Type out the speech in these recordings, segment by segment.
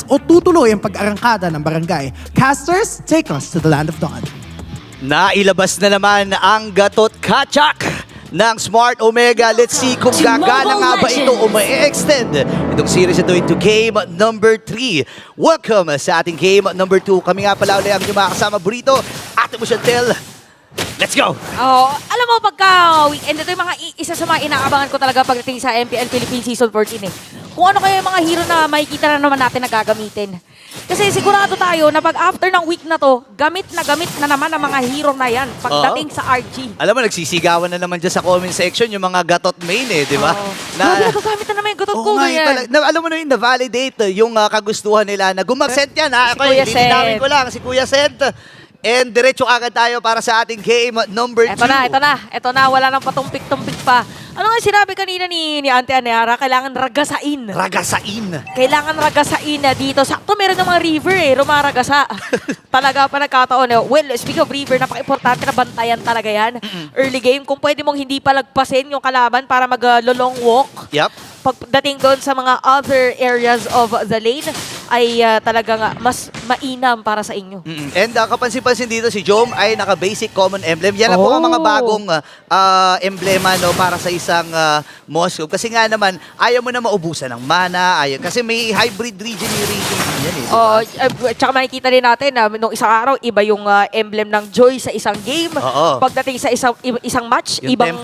o tutuloy ang pag-arangkada ng barangay. Casters, take us to the land of dawn. Nailabas na naman ang Gatot Kachak ng Smart Omega. Let's see kung gagana nga ba ito o ma-extend itong series ito into game number 3. Welcome sa ating game number 2. Kami nga pala ulit ang inyong mga kasama, Burrito, Ate mo Chantel. Let's go! Oh, alam mo, pagka weekend, ito yung isa sa mga inaabangan ko talaga pagdating sa MPL Philippines Season 14 eh. Kung ano kayo yung mga hero na makikita na naman natin na gagamitin. Kasi sigurado tayo na pag after ng week na to, gamit na naman ang mga hero na yan pagdating sa RG. Alam mo, nagsisigawan na naman dyan sa comment section yung mga Gatot main eh, di ba? Grabe, nagagamit na naman yung Gatot ko. Alam mo na yun, na-validate yung kagustuhan nila na gumaksent yan. Si Kuya Seth. Linawin ko lang, si Kuya Seth. And diretso agad tayo para sa ating game number 2. Ito na, wala nang patumpik-tumpik pa. Ano nga sinabi kanina ni Auntie Anera, kailangan ragasain. Ragasain. Kailangan ragasain na dito. Sakto meron ng mga river eh, rumaragasa. Talaga pa nagkataon. Well, speaking of river, napaka-importante na bantayan talaga yan. Early game, kung pwede mong hindi palagpasin yung kalaban para mag-long walk. Yep. Pagdating doon sa mga other areas of the lane, ay talagang mas mainam para sa inyo. And kapansin-pansin dito si Jom ay naka-basic common emblem. Yan na po ang mga bagong emblema no, para sa isang Moscow. Kasi nga naman, ayaw mo na maubusan ng mana. Kasi may hybrid regeneration yan eh. Tsaka makikita rin natin na nung isang araw, iba yung emblem ng Joy sa isang game. Pagdating sa isang match, yung ibang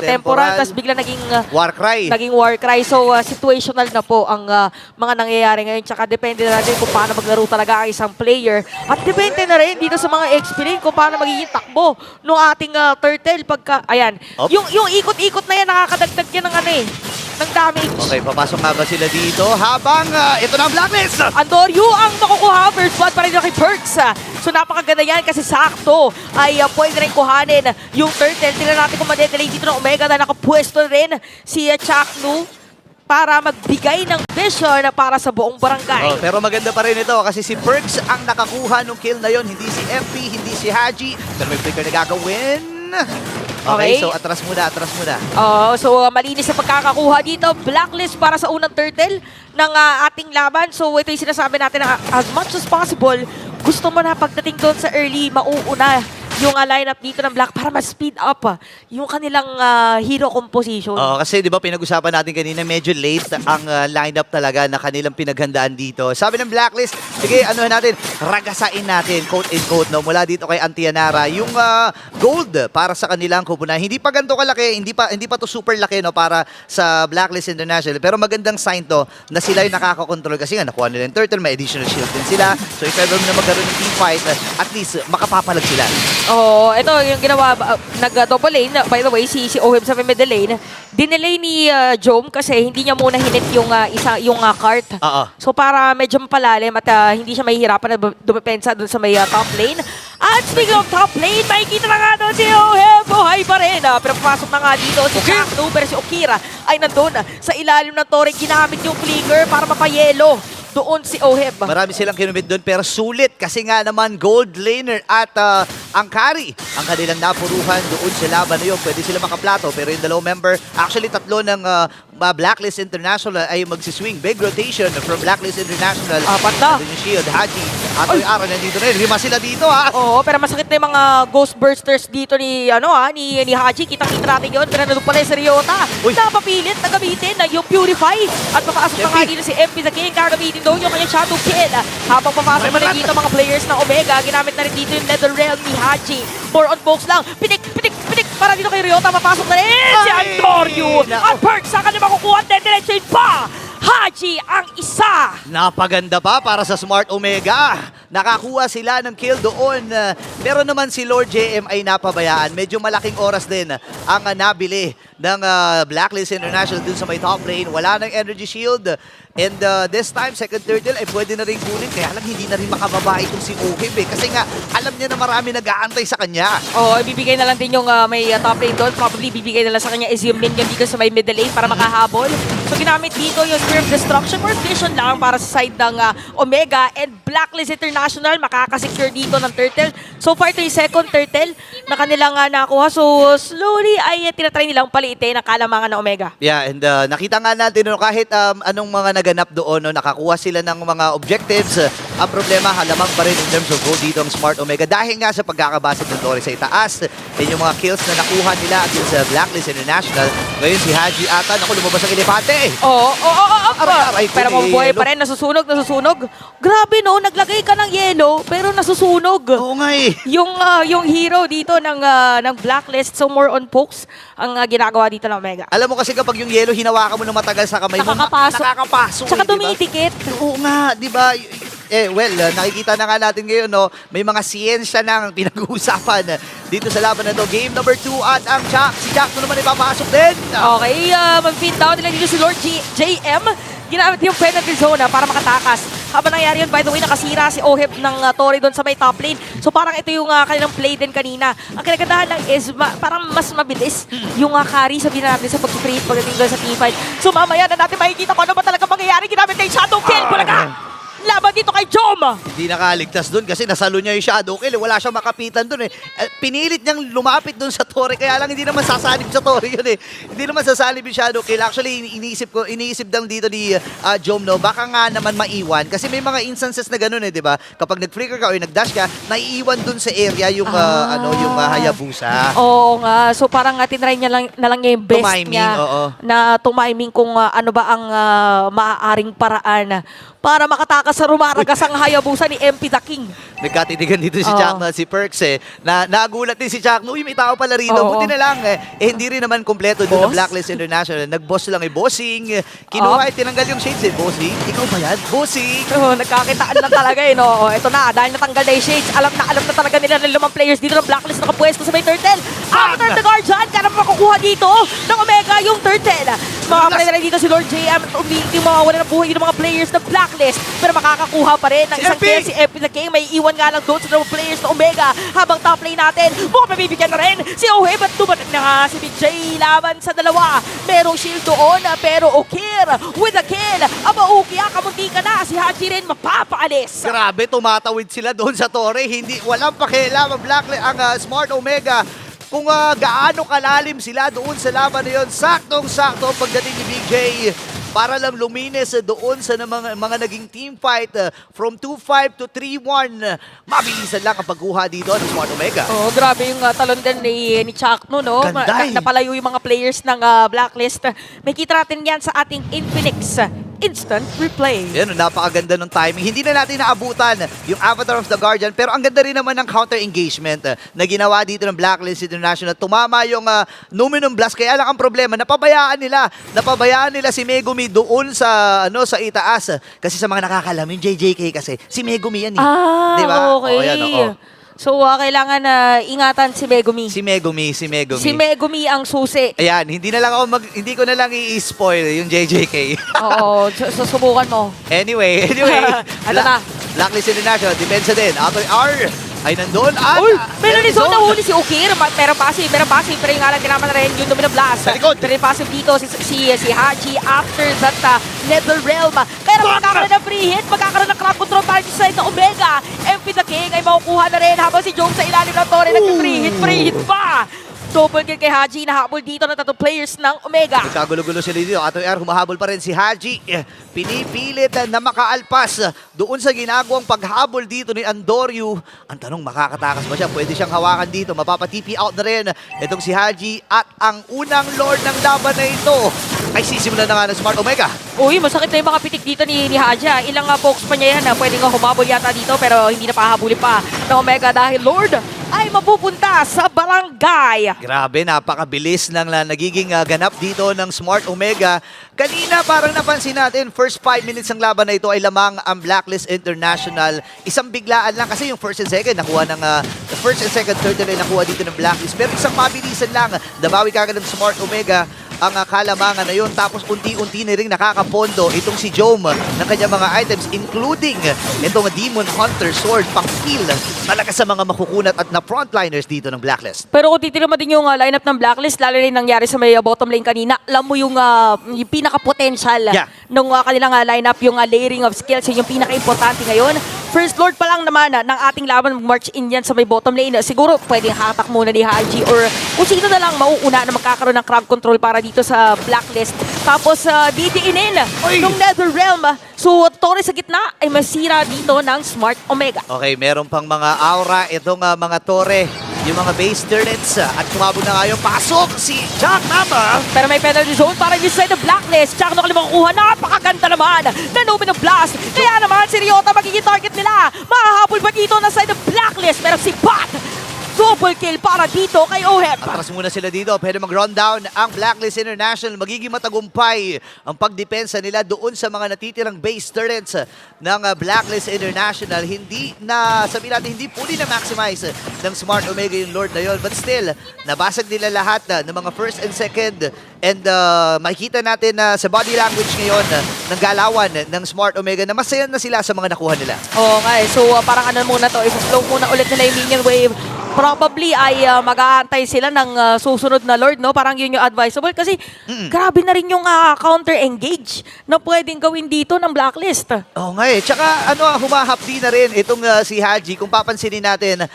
temporal. Tapos bigla naging Warcry. Naging Warcry. So, situational na po ang mga nangyayari ngayon. Tsaka depende na rin kung paano maglaro talaga ang isang player. At depende na rin dito sa mga XP rin kung paano magiging takbo ng ating turtle pagka, ayan. Yung ikot-ikot na yan, nakakadagdag yan ng ng damage. Okay, papasok nga ba sila dito? Habang ito na ang blacklist! Andoryu ang makukuha. First blood pa rin kay Perks. So napakaganda yan kasi sakto ay pwede rin kuhanin yung turtle. Tingnan natin kung madedelay dito ng Omega na nakapwesto rin si Chaknu para magbigay ng vision para sa buong barangay. Pero maganda pa rin ito kasi si Perks ang nakakuha ng kill na yon, hindi si MP, hindi si Haji. Pero may flicker na gagawin. Okay, so atras muna. So malinis sa pagkakakuha dito. Blacklist para sa unang turtle ng ating laban. So ito yung sinasabi natin na as much as possible, gusto mo na pagdating doon sa early, mauuna yung lineup dito ng Black para ma-speed up yung kanilang hero composition. Kasi di ba pinag-usapan natin kanina, medyo late ang lineup talaga na kanilang pinaghandaan dito. Sabi ng Blacklist, sige, natin, ragasain natin, quote-in-quote, no, mula dito kay Auntie Anera, yung gold para sa kanilang kupunan. Hindi pa ganito kalaki, hindi pa to super laki no, para sa Blacklist International. Pero magandang sign to na sila yung nakakakontrol kasi nga nakuha nila yung turtle, may additional shield din sila. So if ever na magkaroon ng team fight, at least makapapalag sila. Ito yung ginawa, nag-double lane. By the way, si Oheb sa middle lane, dinelay ni Jom kasi hindi niya muna hinit yung cart. So para medyo mapalalim at hindi siya mahihirapan na dumepensa doon sa may top lane. At speaking of top lane, makikita na nga doon si Oheb. Buhay pa rin. Pero papasok na nga dito si Chaknu, pero si Okira ay nandun sa ilalim ng torre. Ginamit yung flicker para mapayelo doon si Oheb. Marami silang kinumit doon pero sulit kasi nga naman gold laner at ang carry ang kanilang napuruhan doon sa laban na yun. Pwede sila makaplato pero yung dalawang member, actually tatlo ng Blacklist International ay magsiswing. Big rotation from Blacklist International. Apat na. Yung Shield, Haji, at yung Ara nandito rin. Lima sila dito Pero masakit na yung mga Ghost Bursters dito ni Haji. Kitang-kita natin yun. Pero nandun pala yung Seriota. Napapilit na gamitin na yung Purify. At papasok na nga dito si MP the King. Gagamitin doon yung kanyang Shadow Kill. Habang papasok na rin dito mga players ng Omega. Ginamit na rin dito yung Netherrealm ni Haji. More on box lang. Pinik. Para dito kay Ryota. Papasok na rin si Andoryu. At Perks sa kanya makukuha. Diretso pa. Haji ang isa. Napaganda pa para sa Smart Omega. Nakakuha sila ng kill doon. Pero naman si Lord JM ay napabayaan. Medyo malaking oras din ang nabili ng Blacklist International dun sa may top lane. Wala ng energy shield. And this time, second turtle ay pwede na rin kunin. Kaya lang hindi na rin makababa itong si Oheb kasi nga alam niya na marami nag-aantay sa kanya. Ibibigay na lang din yung may top lane doon. Probably bibigay na lang sa kanya is yung minion dito sa may middle lane para makahabol. So ginamit dito yung Spear of Destruction or Vision lang para sa side ng Omega and Blacklist International makakasecure dito ng turtle. So far ito yung second turtle na kanilang nakuha. So slowly ay tinatry nilang paliitin ang kalamangan ng Omega. Yeah, and nakita nga natin kahit anong mga naganap doon, no? Nakakuha sila ng mga objectives. Ang problema, halamang pa rin in terms of goal dito ang Smart Omega dahil nga sa pagkakabasag ng Torre sa itaas. Yan yung mga kills na nakuha nila against sa Blacklist International. Ngayon si Haji ata, naku, lumabas ang elefante. Oo. Aray, Pero kundi, mabubuhay pa yellow. rin, nasusunog. Grabe no, naglagay ka ng yellow, pero nasusunog. Oo nga eh. Yung hero dito ng Blacklist, so more on pokes ang ginagawa dito ng Omega. Alam mo kasi kapag yung yellow hinawakan mo ng matagal sa kamay mo, Nakakapasok. Tsaka eh, di ba? dumidikit. Oo nga, di ba? Nakikita na nga natin ngayon, no? May mga siyensya nang pinag-uusapan dito sa laban na to. Game number 2 at ang si Jack naman ipapasok din. Okay, mag-feed down nila dito si Lord JM. Ginamit yung penalty zone para makatakas. Habang nangyari yun, by the way, nakasira si Oheb ng Torre doon sa may top lane. So parang ito yung kanilang play din kanina. Ang kinagandahan lang is parang mas mabilis yung carry, sabihin natin sa pag-create pagdating doon sa teamfight. So mamaya na natin makikita kung ano ba talaga mangyayari. Ginamit na yung shadow kill. Bulaga! Laban dito kay Jom! Hindi nakaligtas doon kasi nasalo niya yung shadow kill. Wala siyang makapitan doon eh. Pinilit niyang lumapit doon sa Torre, kaya lang hindi naman sasalib sa Torre yun eh. Hindi naman sasalib yung shadow kill. Actually, iniisip lang dito ni Jom, no, baka nga naman maiwan. Kasi may mga instances na ganoon eh, di ba? Kapag nag-flicker ka o nag-dash ka, naiiwan doon sa area yung, yung Hayabusa. Oo nga. So parang tinry niya na lang niya yung best Tumiming, niya oo. na tumiming kung ano ba ang maaaring paraan para makatakas sa rumaragas ang Hayabusa ni MP the King. Nagkatitigan dito si Oo. Jack na si Perks eh. Nagulat din si Jack. Uy, may tao pala rito. Oo. Buti na lang eh. Hindi rin naman kompleto doon Boss? ng Blacklist International. Nag-boss lang eh. Bossing. Kinuha tinanggal yung shades eh. Bossing. Ikaw ba yan? Bossing. Oh, nagkakitaan na talaga eh, no? Ito na, dahil natanggal na yung shades, alam na talaga nila ng lumang players dito ng Blacklist nakapwesto sa may turtle. After the Guardian, kaya naman makukuha dito ng Omega yung turtle. Mga play na dito si Lord JM at hindi mawawala ng buhay yung mga players ng Blacklist. Pero makakakuha pa rin ng isang MP! kill si MP the King. May iwan nga lang doon sa mga players ng Omega. Habang top lane natin, mukhang mabibigyan na rin si Oheb at dumating na nga si Big J laban sa dalawa. Merong shield doon, pero Okir with a kill. Aba Ukia, kamunti ka na. Si Haji rin mapapaalis. Grabe, tumatawid sila doon sa Torre. Walang pakialam ang Blacklist, ang Smart Omega. Kung gaano kalalim sila doon sa laban na yun, saktong-sakto ang pagdating ni Big J para lang luminis doon sa mga naging team fight from 2-5 to 3-1. Mabilisan lang ang pagkuha dito ng Smart Omega. Oh, grabe yung talon din ni Chakno, no? Ganda eh. Napalayo yung mga players ng Blacklist. May kita natin yan sa ating Infinix Instant Replay. Yan, napakaganda ng timing. Hindi na natin naabutan yung Avatar of the Guardian, pero ang ganda rin naman ng counter-engagement na ginawa dito ng Blacklist International. Tumama yung Numinum Blast, kaya lang ang problema, napabayaan nila si Megumi doon sa itaas. Kasi sa mga nakakalam, yung JJK kasi, si Megumi yan eh. Diba? Okay. Oo, yan, oo. So, kailangan ingatan si Megumi. Si Megumi. Si Megumi ang susi. Ayan, hindi ko na lang i-spoil yung JJK. Oo, susubukan mo. Anyway. Ano na? Blacklist International, depensa din. After R ay nandun at... Uy! Meron din na huli si Ukir. Meron passive. Pero yung nga lang kinaman na rin yung Domino Blast. Sa likod. Pero yung passive dito si Haji after that Nether Realm. Pero magkakaroon ng free hit. Magkakaroon ng crowd control para sa side ng Omega. MP the King ay makukuha na rin habang si Jom sa ilalim ng Torre. Free hit pa! Double kill kay Haji, nahabol dito ng tatlong players ng Omega. Nagkagulo-gulo sila dito. Ato R, humahabol pa rin si Haji. Pinipilit na makaalpas doon sa ginagawang paghabol dito ni Andoryu. Ang tanong, makakatakas ba siya? Pwede siyang hawakan dito. Mapapa-TP out na rin itong si Haji. At ang unang lord ng laban na ito ay sisimula na nga ng Smart Omega. Uy, masakit na yung mga pitik dito ni Haji. Ilang pokes pa niya yan. Pwede nga humabol yata dito pero hindi na pahabulin pa ng Omega dahil Lord ay mapupunta sa barangay. Grabe, napakabilis ng nagiging ganap dito ng Smart Omega. Kanina parang napansin natin, first 5 minutes ng laban na ito ay lamang ang Blacklist International. Isang biglaan lang kasi yung first and second nakuha ng the first and second turtle ay nakuha dito ng Blacklist. Pero isang mabilisan lang, nabawi kagad ng Smart Omega ang kalamangan na yun. Tapos unti-unti na rin nakakapondo itong si Jome ng kanyang mga items, including itong Demon Hunter Sword, pang-kill talaga sa mga makukunat at na frontliners dito ng Blacklist. Pero kung titignan mo din yung lineup ng Blacklist, lalo na yung nangyari sa may bottom lane kanina, alam mo yung pinaka-potential Yeah. nung kanilang lineup, yung layering of skills, yun yung pinaka-importante ngayon. First Lord pa lang naman ng ating laban march in yan sa may bottom lane. Siguro pwedeng hatak muna ni Haji or kung sino na lang mauuna na magkakaroon ng crowd control para dito sa Blacklist. Tapos didiinin nung Netherrealm. So Torre sa gitna ay masira dito ng Smart Omega. Okay, meron pang mga aura itong mga Torre, yung mga base turrets at sumabog na nga yung pasok si Jack Mamba. Pero may penalty zone para yung side of Blacklist. Tsaka nung makukuha, napakaganda naman na Luminous Blast. Kaya naman si Ryota magiging target nila. Mahahabol ba dito na side of Blacklist? Pero si Bat, double kill para dito kay Oheb. Atras muna sila dito. Pwede mag-rundown ang Blacklist International. Magiging matagumpay ang pagdepensa nila doon sa mga natitirang base turrets ng Blacklist International. Hindi na, sabihin natin, hindi fully na-maximize ng Smart Omega yung Lord na yun. But still, nabasag nila lahat ng mga first and second. And makikita natin na sa body language ngayon ng galawan ng Smart Omega na masaya na sila sa mga nakuha nila. Oo nga eh. So parang ano muna to, i-slow muna ulit nila yung minion wave. Probably ay mag-aantay sila ng susunod na Lord, no? Parang yun yung advisable kasi grabe na rin yung counter-engage na pwedeng gawin dito ng Blacklist. Oo nga eh. Tsaka humahapdi na rin itong si Haji. Kung papansinin natin,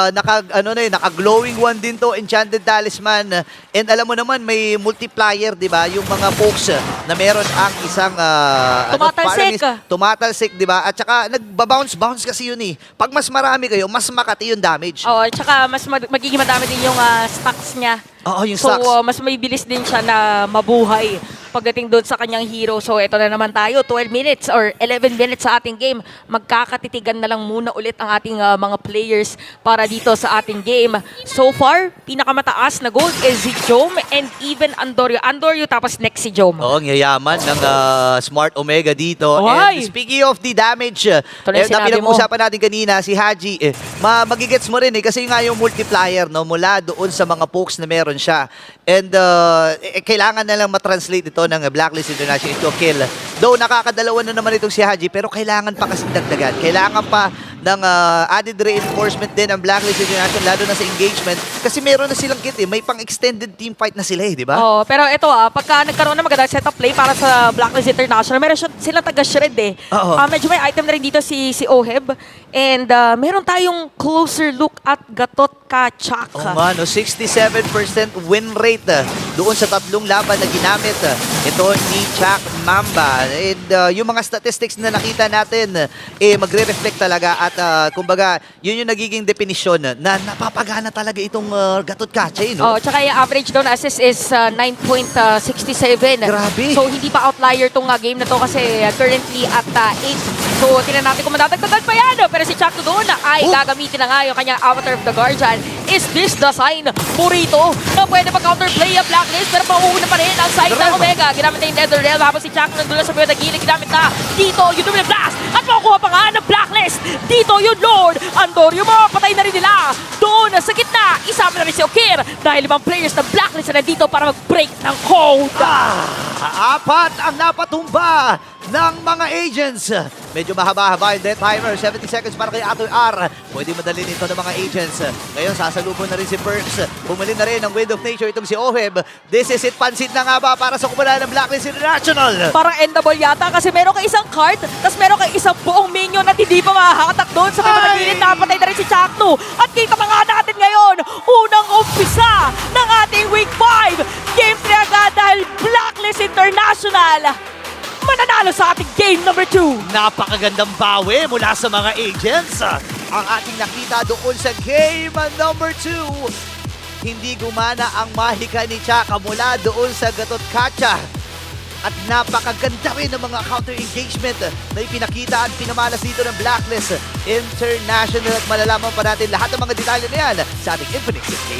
naka-glowing one din to, Enchanted Talisman. And alam mo naman, may multiplier, di ba? Yung mga pokes na meron ang isang tumatalsik. Tumatalsik, di ba? At tsaka nagbabounce kasi yun eh. Pag mas marami kayo, mas makati yung damage. Oo, tsaka mas magiging madami din yung stacks niya. Oo, yung so, stacks. mas may bilis din siya na mabuhay pagdating doon sa kanyang hero. So, ito na naman tayo, 12 minutes or 11 minutes sa ating game. Magkakatitigan na lang muna ulit ang ating mga players para dito sa ating game. So far, pinakamataas na gold is si Jome and even Andorio. Andorio tapos next si Jome. Oo, ang yayaman ng Smart Omega dito. Why? And speaking of the damage, Ito na yung sinabi mo. pinag-uusapan natin kanina, si Haji, magigets mo rin kasi nga yung multiplier no, mula doon sa mga pokes na meron siya. And kailangan na lang matranslate ito ng Blacklist International into a kill. Though nakakadalawa na naman itong si Haji, pero kailangan pa kasing dagdagan. Kailangan pa ng added reinforcement din ang Blacklist International, lalo na sa engagement. Kasi meron na silang kit eh. May pang-extended team fight na sila eh, di ba? Oh, pero ito pagka nagkaroon ng magandang setup play para sa Blacklist International, meron sila taga-shred eh. Oo. Medyo may item na rin dito si Oheb. And meron tayong closer look at Gatot Kachak. Oo nga, no? 67% win rate doon sa tatlong laban na ginamit ito ni Jack Mamba. And yung mga statistics na nakita natin, magre-reflect talaga at kumbaga, yun yung nagiging definisyon na napapagana talaga itong Gatot Kacha, no? Oh, tsaka yung average down assist is 9.67. Grabe. So hindi pa outlier tong game na to kasi currently at 8. So tingnan natin kung madadagdagan pa yan. Pero si Chuck doon ay gagamitin na nga yung kanyang Avatar of the Guardian. Is this the sign, Burrito, na pwede pa-counterplay ang Blacklist pero mauuna pa rin ang side ng Omega. Ginamit na yung Netherrealm habang si Chuck nandun sa mga gilid. Ginamit na dito yung Luminous Blast at makukuha pa nga ng Blacklist. Dito yung Lord Andorio, mapatay na rin nila. Doon sa gitna, isama na rin si Okir dahil 5 players ng Blacklist na nandito para mag-break ng code. Apat ang napatumba ng mga agents. Medyo mahaba-haba yung death timer. 70 seconds para kay Atoy R. Pwede madali nito ng mga agents. Ngayon, sasalubon na rin si Perks. Bumili na rin ng Wind of Nature itong si Oheb. This is it. Pansit na nga ba para sa kumala ng Blacklist International? Parang endable yata kasi meron kay isang card, tapos meron kay isang buong minion na hindi pa mahahatak doon sa mga nagilid. Napatay na rin si Chakno. At kita pa nga natin ngayon, unang umpisa ng ating Week 5. Game 3 agad dahil Blacklist International mananalo sa ating game number 2. Napakagandang bawi mula sa mga agents. Ang ating nakita doon sa game number 2. Hindi gumana ang mahika ni Chaka mula doon sa Gatot Kacha. At napakaganda rin ng mga counter-engagement na ipinakita at pinamalas dito ng Blacklist International. At malalaman pa natin lahat ng mga detalye na yan sa ating Infinix Game.